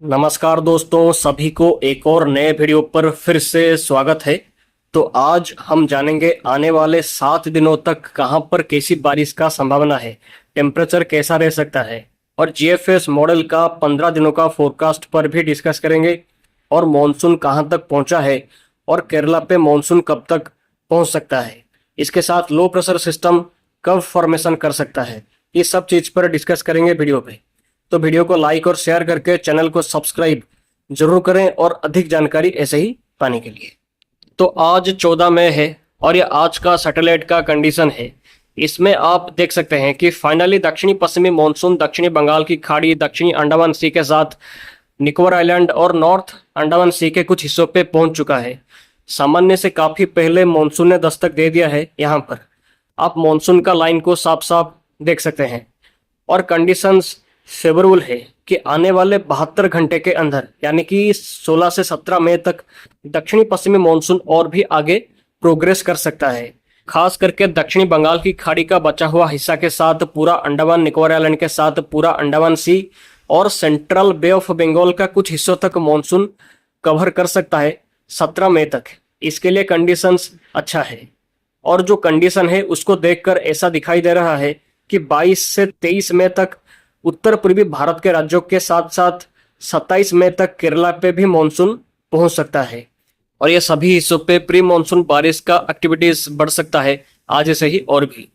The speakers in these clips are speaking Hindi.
नमस्कार दोस्तों, सभी को एक और नए वीडियो पर फिर से स्वागत है। तो आज हम जानेंगे आने वाले 7 दिनों तक कहां पर कैसी बारिश का संभावना है, टेम्परेचर कैसा रह सकता है और जीएफएस मॉडल का 15 दिनों का फोरकास्ट पर भी डिस्कस करेंगे और मॉनसून कहां तक पहुंचा है और केरला पे मॉनसून कब तक पहुंच सकता है। इसके साथ लो प्रेशर सिस्टम कब फॉर्मेशन कर सकता है, ये सब चीज पर डिस्कस करेंगे वीडियो पे। तो वीडियो को लाइक और शेयर करके चैनल को सब्सक्राइब जरूर करें और अधिक जानकारी ऐसे ही पाने के लिए। तो आज 14 मई है और ये आज का सैटेलाइट का कंडीशन है। इसमें आप देख सकते हैं कि फाइनली दक्षिणी पश्चिमी मानसून दक्षिणी बंगाल की खाड़ी, दक्षिणी अंडमान सी के साथ निकोबार आइलैंड और नॉर्थ अंडमान सी के कुछ हिस्सों पे पहुंच चुका है। सामान्य से काफी पहले मानसून ने दस्तक दे दिया है। यहाँ पर आप मानसून का लाइन को साफ साफ देख सकते हैं और कंडीशंस फेवरेबल है कि आने वाले 72 घंटे के अंदर यानी कि 16 से 17 मई तक दक्षिणी पश्चिमी मानसून और भी आगे प्रोग्रेस कर सकता है। खास करके दक्षिणी बंगाल की खाड़ी का बचा हुआ हिस्सा के साथ पूरा अंडमान निकोबार आइलैंड के साथ पूरा अंडमान सी और सेंट्रल बे ऑफ बंगाल का कुछ हिस्सों तक मानसून कवर कर सकता है 17 मई तक। इसके लिए कंडीशंस अच्छा है और जो कंडीशन है उसको देखकर ऐसा दिखाई दे रहा है कि 22 से 23 मई तक उत्तर पूर्वी भारत के राज्यों के साथ साथ 27 मई तक केरला पे भी मानसून पहुंच सकता है और ये सभी हिस्सों पे प्री मानसून बारिश का एक्टिविटीज बढ़ सकता है आज से ही और भी।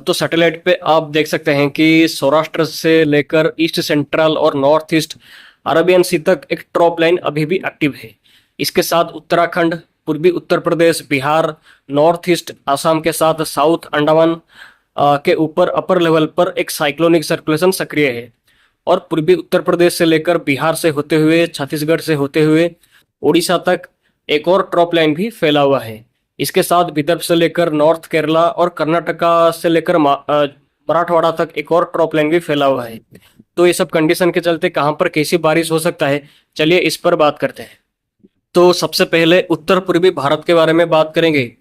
तो सैटेलाइट पे आप देख सकते हैं कि सौराष्ट्र से लेकर ईस्ट सेंट्रल और नॉर्थ ईस्ट अरबियन सी तक एक ट्रॉप लाइन अभी भी एक्टिव है। इसके साथ उत्तराखंड, पूर्वी उत्तर प्रदेश, बिहार, नॉर्थ ईस्ट आसाम के साथ साउथ अंडमान के ऊपर अपर लेवल पर एक साइक्लोनिक सर्कुलेशन सक्रिय है और पूर्वी उत्तर प्रदेश से लेकर बिहार से होते हुए, छत्तीसगढ़ से होते हुए उड़ीसा तक एक और ट्रॉप लाइन भी फैला हुआ है। इसके साथ विदर्भ से लेकर नॉर्थ केरला और कर्नाटका से लेकर मराठवाड़ा तक एक और ट्रॉप लाइन भी फैला हुआ है। तो ये सब कंडीशन के चलते कहाँ पर कैसी बारिश हो सकता है, चलिए इस पर बात करते हैं। तो सबसे पहले उत्तर पूर्वी भारत के बारे में बात करेंगे।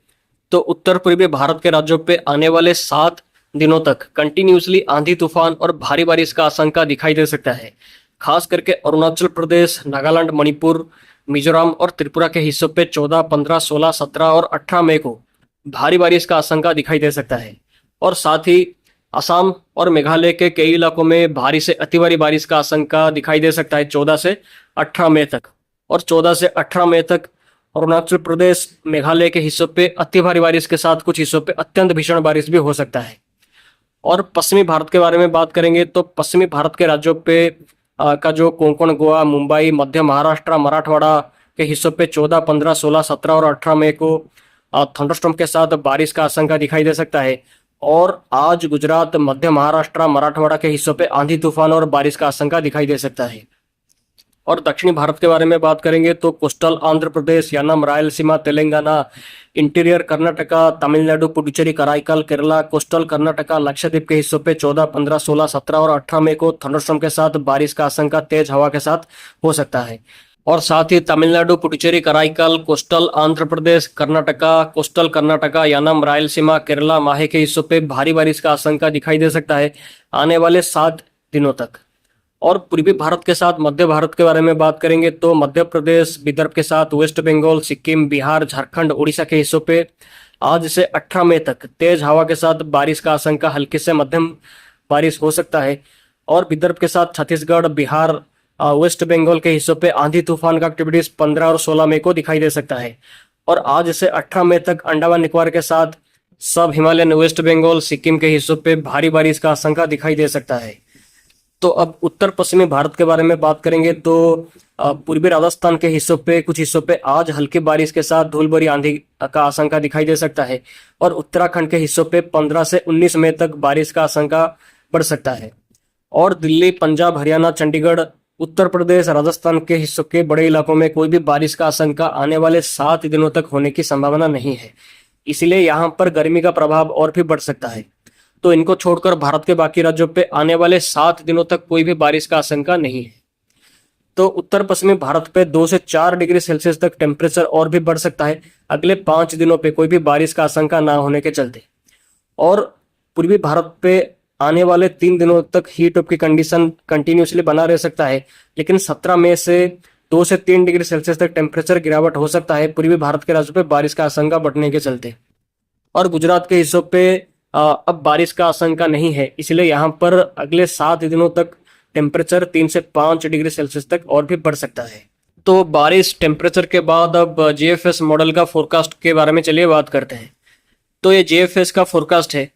तो उत्तर पूर्वी भारत के राज्यों पे आने वाले 7 दिनों तक कंटिन्यूसली आंधी तूफान और भारी बारिश का आशंका दिखाई दे सकता है। खास करके अरुणाचल प्रदेश, नागालैंड, मणिपुर, मिजोरम और त्रिपुरा के हिस्सों पे 14, 15, 16, 17 और 18 मई को भारी बारिश का आशंका दिखाई दे सकता है और साथ ही असम और मेघालय के कई इलाकों में भारी से अति भारी बारिश का आशंका दिखाई दे सकता है 14 से 18 मई तक। और 14 से 18 मई तक अरुणाचल प्रदेश, मेघालय के हिस्सों पे अति भारी बारिश के साथ कुछ हिस्सों पे अत्यंत भीषण बारिश भी हो सकता है। और पश्चिमी भारत के बारे में बात करेंगे तो पश्चिमी भारत के राज्यों पे का जो कोंकण, गोवा, मुंबई, मध्य महाराष्ट्र, मराठवाड़ा के हिस्सों पे 14, 15, 16, 17 और 18 मई को थंडरस्टॉर्म के साथ बारिश का आशंका दिखाई दे सकता है। और आज गुजरात, मध्य महाराष्ट्र, मराठवाड़ा के हिस्सों पे आंधी तूफान और बारिश का आशंका दिखाई दे सकता है। और दक्षिणी भारत के बारे में बात करेंगे तो coastal Andhra Pradesh, Yanam, Rayalaseema, Telangana, interior Karnataka, Tamil Nadu, Puducherry, Karaikal, Kerala, coastal Karnataka, Lakshadweep के हिस्सों पे 14, 15, 16, 17 और 18 मई को थंडरस्टॉर्म के साथ बारिश का आशंका तेज हवा के साथ हो सकता है। और साथ ही तमिलनाडु, पुडुचेरी, कराईकल, कोस्टल आंध्र प्रदेश, कर्नाटका, कोस्टल कर्नाटका, यानम, रायलसीमा, केरला, माहे के हिस्सों पे भारी बारिश का आशंका दिखाई दे सकता है आने वाले 7 दिनों तक। और पूर्वी भारत के साथ मध्य भारत के बारे में बात करेंगे तो मध्य प्रदेश, विदर्भ के साथ वेस्ट बंगाल, सिक्किम, बिहार, झारखंड, उड़ीसा के हिस्सों पे आज से 18 मई तक तेज हवा के साथ बारिश का आशंका, हल्की से मध्यम बारिश हो सकता है। और विदर्भ के साथ छत्तीसगढ़, बिहार, वेस्ट बंगाल के हिस्सों पे आंधी तूफान का एक्टिविटीज 15 और 16 मई को दिखाई दे सकता है। और आज से 18 मई तक अंडमान निकोबार के साथ सब हिमालयन, वेस्ट बंगाल, सिक्किम के हिस्सों पे भारी बारिश का आशंका दिखाई दे सकता है। तो अब उत्तर पश्चिमी भारत के बारे में बात करेंगे तो पूर्वी राजस्थान के हिस्सों पे कुछ हिस्सों पे आज हल्की बारिश के साथ धूल भरी आंधी का आशंका दिखाई दे सकता है। और उत्तराखंड के हिस्सों पे 15 से 19 मई तक बारिश का आशंका बढ़ सकता है। और दिल्ली, पंजाब, हरियाणा, चंडीगढ़, उत्तर प्रदेश, राजस्थान के हिस्सों के बड़े इलाकों में कोई भी बारिश का आशंका आने वाले 7 दिनों तक होने की संभावना नहीं है। इसलिए यहाँ पर गर्मी का प्रभाव और भी बढ़ सकता है। तो इनको छोड़कर भारत के बाकी राज्यों पे आने वाले 7 दिनों तक कोई भी बारिश का आशंका नहीं है। तो उत्तर पश्चिमी भारत पे 2 से 4 डिग्री सेल्सियस तक टेम्परेचर और भी बढ़ सकता है अगले 5 दिनों पे कोई भी बारिश का आशंका ना होने के चलते। और पूर्वी भारत पे आने वाले 3 दिनों तक हीट वेव की कंडीशन कंटिन्यूसली बना रह सकता है, लेकिन 17 मई से 2 से 3 डिग्री सेल्सियस तक टेम्परेचर गिरावट हो सकता है पूर्वी भारत के राज्यों पे बारिश का आशंका बढ़ने के चलते। और गुजरात के हिस्सों पे अब बारिश का आशंका नहीं है, इसलिए यहाँ पर अगले 7 दिनों तक टेम्परेचर 3 से 5 डिग्री सेल्सियस तक और भी बढ़ सकता है। तो बारिश टेम्परेचर के बाद अब जीएफएस मॉडल का फोरकास्ट के बारे में चलिए बात करते हैं। तो ये जीएफएस का फोरकास्ट है,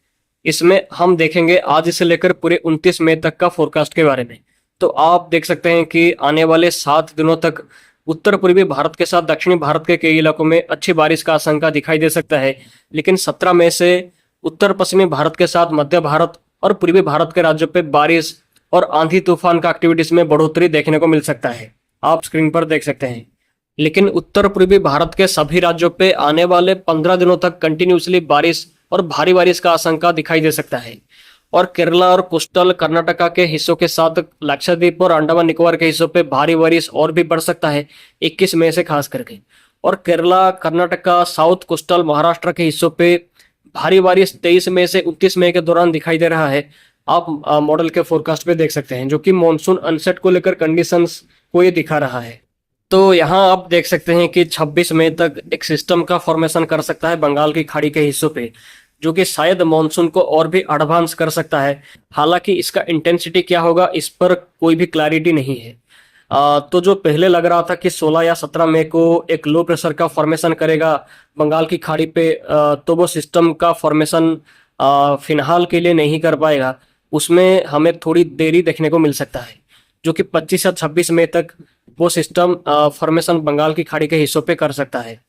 इसमें हम देखेंगे आज से लेकर पूरे 29 मई तक का फोरकास्ट के बारे में। तो आप देख सकते हैं कि आने वाले 7 दिनों तक उत्तर पूर्वी भारत के साथ दक्षिणी भारत के कई इलाकों में अच्छी बारिश का आशंका दिखाई दे सकता है, लेकिन 17 मई से उत्तर पश्चिमी भारत के साथ मध्य भारत और पूर्वी भारत के राज्यों पे बारिश और आंधी तूफान का एक्टिविटीज में बढ़ोतरी देखने को मिल सकता है, आप स्क्रीन पर देख सकते हैं। लेकिन उत्तर पूर्वी भारत के सभी राज्यों पे आने वाले 15 दिनों तक कंटिन्यूसली बारिश और भारी बारिश का आशंका दिखाई दे सकता है। और केरला और कोस्टल कर्नाटका के हिस्सों के साथ लक्षद्वीप और अंडमान निकोबार के हिस्सों पे भारी बारिश और भी बढ़ सकता है 21 मई से खास करके। और केरला, कर्नाटका, साउथ कोस्टल महाराष्ट्र के हिस्सों पे भारी बारिश 23 मई से 29 मई के दौरान दिखाई दे रहा है। आप मॉडल के फोरकास्ट पे देख सकते हैं, जो कि मॉनसून अनसेट को लेकर कंडीशंस को ये दिखा रहा है। तो यहाँ आप देख सकते हैं कि 26 मई तक एक सिस्टम का फॉर्मेशन कर सकता है बंगाल की खाड़ी के हिस्सों पे, जो कि शायद मॉनसून को और भी एडवांस कर सकता है। हालांकि इसका इंटेंसिटी क्या होगा इस पर कोई भी क्लैरिटी नहीं है। तो जो पहले लग रहा था कि 16 या 17 मई को एक लो प्रेशर का फॉर्मेशन करेगा बंगाल की खाड़ी पे, तो वो सिस्टम का फॉर्मेशन फिलहाल के लिए नहीं कर पाएगा। उसमें हमें थोड़ी देरी देखने को मिल सकता है, जो कि 25 या 26 मई तक वो सिस्टम फॉर्मेशन बंगाल की खाड़ी के हिस्सों पे कर सकता है।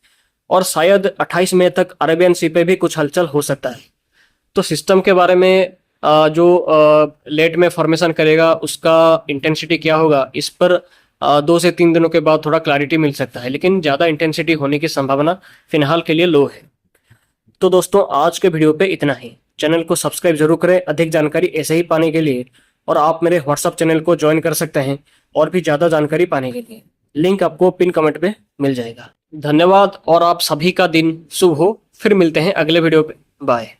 और शायद 28 मई तक अरेबियन सी पे भी कुछ हलचल हो सकता है। तो सिस्टम के बारे में जो लेट में फॉर्मेशन करेगा उसका इंटेंसिटी क्या होगा इस पर 2 से 3 दिनों के बाद थोड़ा क्लैरिटी मिल सकता है, लेकिन ज़्यादा इंटेंसिटी होने की संभावना फिलहाल के लिए लो है। तो दोस्तों आज के वीडियो पे इतना ही। चैनल को सब्सक्राइब जरूर करें अधिक जानकारी ऐसे ही पाने के लिए, और आप मेरे व्हाट्सएप चैनल को ज्वाइन कर सकते हैं और भी ज़्यादा जानकारी पाने के लिए। लिंक आपको पिन कमेंट में मिल जाएगा। धन्यवाद और आप सभी का दिन शुभ हो। फिर मिलते हैं अगले वीडियो पे। बाय।